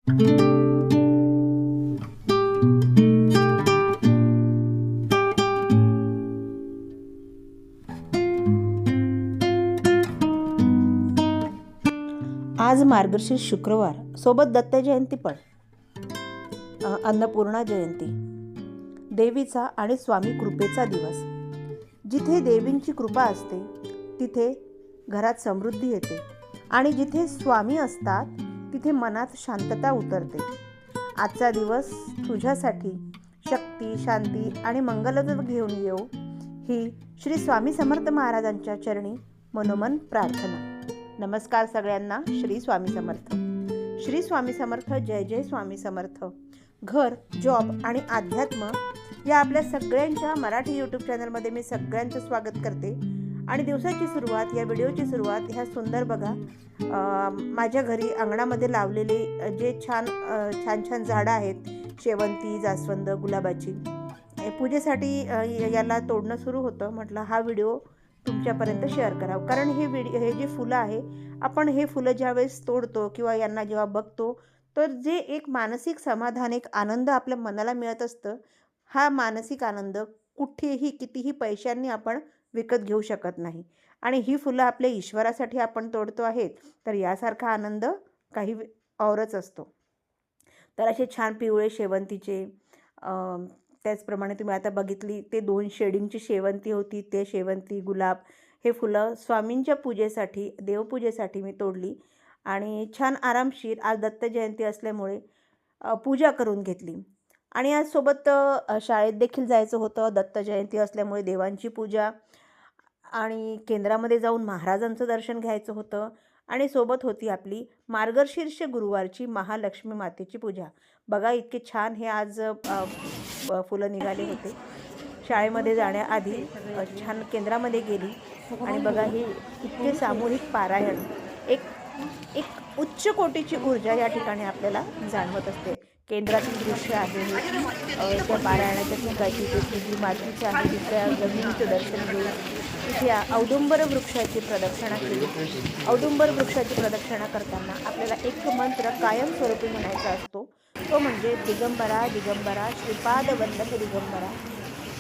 आज मार्गशीर्ष शुक्रवार, सोबत दत्त जयंती पण, अन्नपूर्णा जयंती, देवीचा आणि स्वामी कृपेचा दिवस. जिथे देवींची कृपा असते तिथे घरात समृद्धी येते आणि जिथे स्वामी असतात तिथे मनात शांतता उतरते. आजचा दिवस तुझ्यासाठी शक्ती, शांती आणि मंगलच घेऊन येऊ, ही श्री स्वामी समर्थ महाराजांच्या चरणी मनोमन प्रार्थना. नमस्कार सगळ्यांना. श्री स्वामी समर्थ. श्री स्वामी समर्थ. जय जय स्वामी समर्थ. घर, जॉब आणि अध्यात्म या आपल्या सगळ्यांच्या मराठी यूट्यूब चॅनलमध्ये मी सगळ्यांचं स्वागत करते. आणि दिवसाची सुरुवात, या व्हिडिओची सुरुवात ह्या सुंदर बघा माझ्या घरी अंगणामध्ये लावलेले जे छान छान झाडं आहेत, शेवंती, जास्वंद, गुलाबाची, पूजेसाठी याला तोडणं सुरू होतं. म्हटलं हा व्हिडिओ तुमच्यापर्यंत शेअर करावं, कारण हे जे फुलं आहे, आपण हे फुलं ज्यावेळेस तोडतो किंवा यांना जेव्हा बघतो तर जे एक मानसिक समाधान, एक आनंद आपल्या मनाला मिळत असतं, हा मानसिक आनंद कुठेही कितीही पैशांनी आपण विकत घेऊ शकत नाही. आणि ही फुलं आपल्या ईश्वरासाठी आपण तोडतो आहेत, तर यासारखा आनंद काही औरच असतो. तर असे छान पिवळे शेवंतीचे, त्याचप्रमाणे तुम्ही आता बघितली ते 2 शेडिंगची शेवंती होती, ते शेवंती, गुलाब, हे फुलं स्वामींच्या पूजेसाठी, देवपूजेसाठी मी तोडली आणि छान आरामशीर आज दत्त जयंती असल्यामुळे पूजा करून घेतली. आणि आज सोबत शाळेत देखील जायचं होतं. दत्त जयंती असल्यामुळे देवांची पूजा आणि केंद्रामध्ये जाऊन महाराजांचं दर्शन घ्यायचं होतं. आणि सोबत होती आपली मार्गशीर्ष गुरुवारची महालक्ष्मी मातेची पूजा. बघा इतके छान हे आज फुलं निघाले होते. शाळेमध्ये जाण्याआधी छान केंद्रामध्ये गेली आणि बघा हे इतके सामूहिक पारायण, एक उच्च कोटीची ऊर्जा या ठिकाणी आपल्याला जाणवत असते. केंद्रातील दृश्य आहे हे, त्या पारायणाच्या ठिकाणी जी मातीची आहे तिथल्या जमिनीचं दर्शन घेऊन तिथे औदुंबर वृक्षाची प्रदक्षिणा केली. औदुंबर वृक्षाची प्रदक्षिणा करताना आपल्याला एक मंत्र कायमस्वरूपी म्हणायचा असतो, तो म्हणजे दिगंबरा दिगंबरा श्रीपाद वल्लभ दिगंबरा,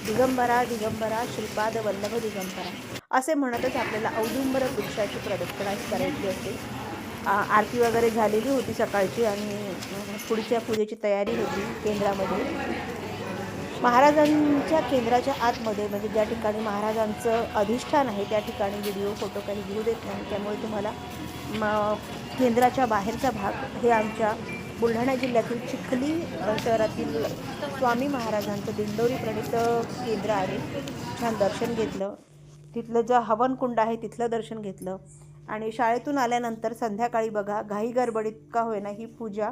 दिगंबरा दिगंबरा श्रीपाद वल्लभ दिगंबरा, असे म्हणतच आपल्याला औदुंबर वृक्षाची प्रदक्षिणा करायची असते. आरती वगैरे झालेली होती सकाळची आणि पुढच्या पूजेची तयारी होती केंद्रामध्ये. महाराजांच्या केंद्राच्या आतमध्ये, म्हणजे ज्या ठिकाणी महाराजांचं अधिष्ठान आहे त्या ठिकाणी व्हिडिओ फोटो काही घेऊ देत नाही, त्यामुळे तुम्हाला केंद्राच्या बाहेरचा भाग, हे आमच्या बुलढाणा जिल्ह्यातील चिखली शहरातील स्वामी महाराजांचं दिंडोरी प्रणित केंद्र आहे. छान दर्शन घेतलं. तिथलं जो हवनकुंड आहे तिथलं दर्शन घेतलं. आणि शाळेतून आल्यानंतर संध्याकाळी बघा घाई गडबडीत का होईना ही पूजा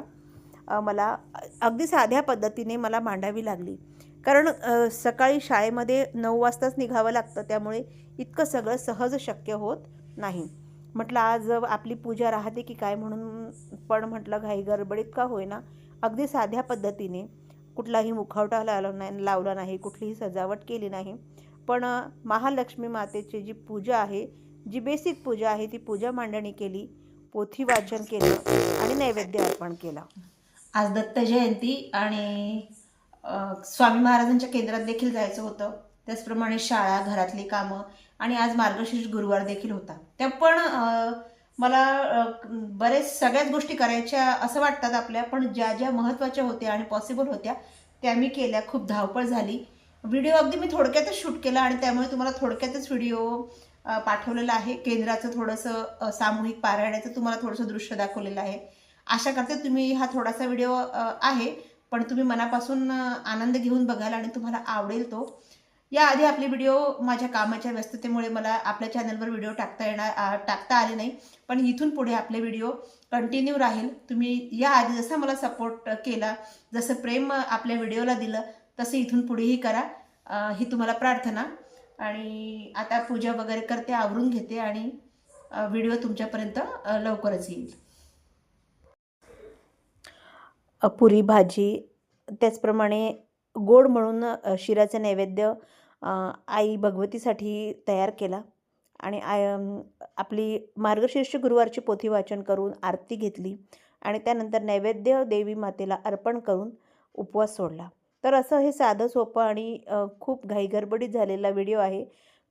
मला अगदी साध्या पद्धतीने मला मांडावी लागली, कारण सकाळी शाळेमध्ये 9 वाजताच निघावं लागतं, त्यामुळे इतकं सगळं सहज शक्य होत नाही. म्हटलं आज आपली पूजा राहते की काय म्हणून, पण म्हटलं घाई गडबडीत का होईना अगदी साध्या पद्धतीने, कुठलाही मुखवटा लावला नाही, कुठलीही सजावट केली नाही, पण महालक्ष्मी मातेची जी पूजा आहे, जी बेसिक पूजा आहे, ती पूजा मांडणी केली, पोथी वाचन केलं आणि नैवेद्य अर्पण केला. आज दत्त जयंती आणि स्वामी महाराजांच्या केंद्रात देखील जायचं होतं. त्याचप्रमाणे शाळा, घरातली कामं आणि आज मार्गशीर्ष गुरुवार देखील होता. त्या पण मला सगळ्याच गोष्टी करायच्या असं वाटतात आपल्या, पण ज्या ज्या महत्त्वाच्या होत्या आणि पॉसिबल होत्या त्या मी केल्या. खूप धावपळ झाली. व्हिडिओ अगदी मी थोडक्यातच शूट केला आणि त्यामुळे तुम्हाला थोडक्यातच व्हिडिओ पाठवलेलं आहे. केंद्राचं थोडंसं सामूहिक पारायणाचं तुम्हाला थोडंसं दृश्य दाखवलेलं आहे. आशा करते तुम्ही हा थोडासा व्हिडिओ आहे, पण तुम्ही मनापासून आनंद घेऊन बघाल आणि तुम्हाला आवडेल तो. याआधी आपले व्हिडिओ माझ्या कामाच्या व्यस्ततेमुळे मला आपल्या चॅनलवर व्हिडिओ टाकता आले नाही, पण इथून पुढे आपले व्हिडिओ कंटिन्यू राहील. तुम्ही याआधी जसा मला सपोर्ट केला, जसं प्रेम आपल्या व्हिडिओला दिलं, तसं इथून पुढेही करा, ही तुम्हाला प्रार्थना. आणि आता पूजा वगैरे करते, आवरून घेते आणि व्हिडिओ तुमच्यापर्यंत लवकरच येईल. पुरी भाजी, त्याचप्रमाणे गोड म्हणून शिऱ्याचं नैवेद्य आई भगवतीसाठी तयार केला आणि आपली मार्गशीर्ष गुरुवारची पोथी वाचन करून आरती घेतली आणि त्यानंतर नैवेद्य देवी मातेला अर्पण करून उपवास सोडला. तर असं हे साधं सोपं आणि खूप घाईगडबडीत झालेला व्हिडिओ आहे.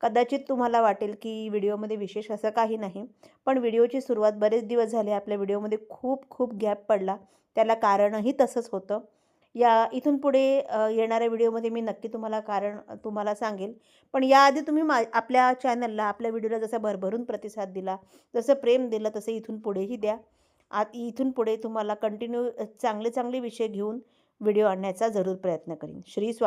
कदाचित तुम्हाला वाटेल की व्हिडिओमध्ये विशेष असं काही नाही, पण व्हिडिओची सुरुवात बरेच दिवस झाले आपल्या व्हिडिओमध्ये खूप खूप गॅप पडला. त्याला कारणही तसंच होतं. इथून पुढे येणाऱ्या व्हिडिओमध्ये मी नक्की तुम्हाला कारण तुम्हाला सांगेल. पण याआधी तुम्ही आपल्या चॅनलला, आपल्या व्हिडिओला जसा भरभरून प्रतिसाद दिला, जसं प्रेम दिलं, तसं इथून पुढेही द्या. इथून पुढे तुम्हाला कंटिन्यू चांगले चांगले विषय घेऊन व्हिडिओ आणण्याचा जरूर प्रयत्न करीन. श्री स्वामी